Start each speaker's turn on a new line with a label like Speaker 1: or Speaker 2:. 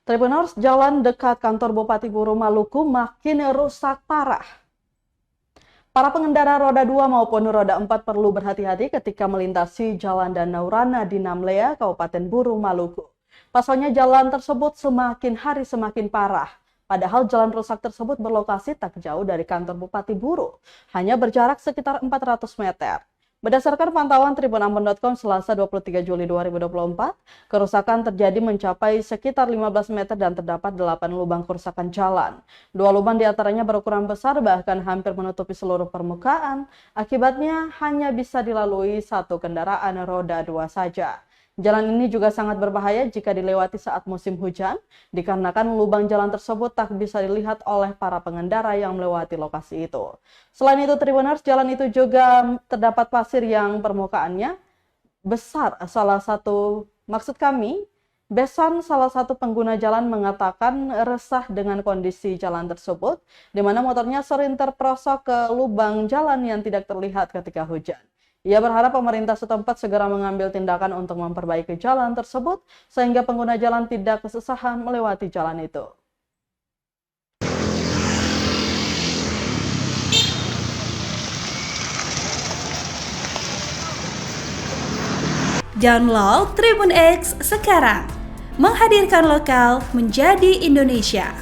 Speaker 1: Tribuners, jalan dekat kantor Bupati Buru Maluku makin rusak parah. Para pengendara roda 2 maupun roda 4 perlu berhati-hati ketika melintasi Jalan Danau Rana di Namlea, Kabupaten Buru Maluku. Pasalnya jalan tersebut semakin hari semakin parah. Padahal jalan rusak tersebut berlokasi tak jauh dari kantor Bupati Buru, hanya berjarak sekitar 400 meter. Berdasarkan pantauan tribunambon.com Selasa 23 Juli 2024, kerusakan terjadi mencapai sekitar 15 meter dan terdapat 8 lubang kerusakan jalan. 2 lubang diantaranya berukuran besar bahkan hampir menutupi seluruh permukaan. Akibatnya hanya bisa dilalui satu kendaraan roda 2 saja. Jalan ini juga sangat berbahaya jika dilewati saat musim hujan, dikarenakan lubang jalan tersebut tak bisa dilihat oleh para pengendara yang melewati lokasi itu. Selain itu, Tribuners, jalan itu juga terdapat pasir yang permukaannya besar. Besan salah satu pengguna jalan mengatakan resah dengan kondisi jalan tersebut, di mana motornya sering terperosok ke lubang jalan yang tidak terlihat ketika hujan. Ia berharap pemerintah setempat segera mengambil tindakan untuk memperbaiki jalan tersebut sehingga pengguna jalan tidak kesusahan melewati jalan itu.
Speaker 2: Download Tribun X sekarang, menghadirkan lokal menjadi Indonesia.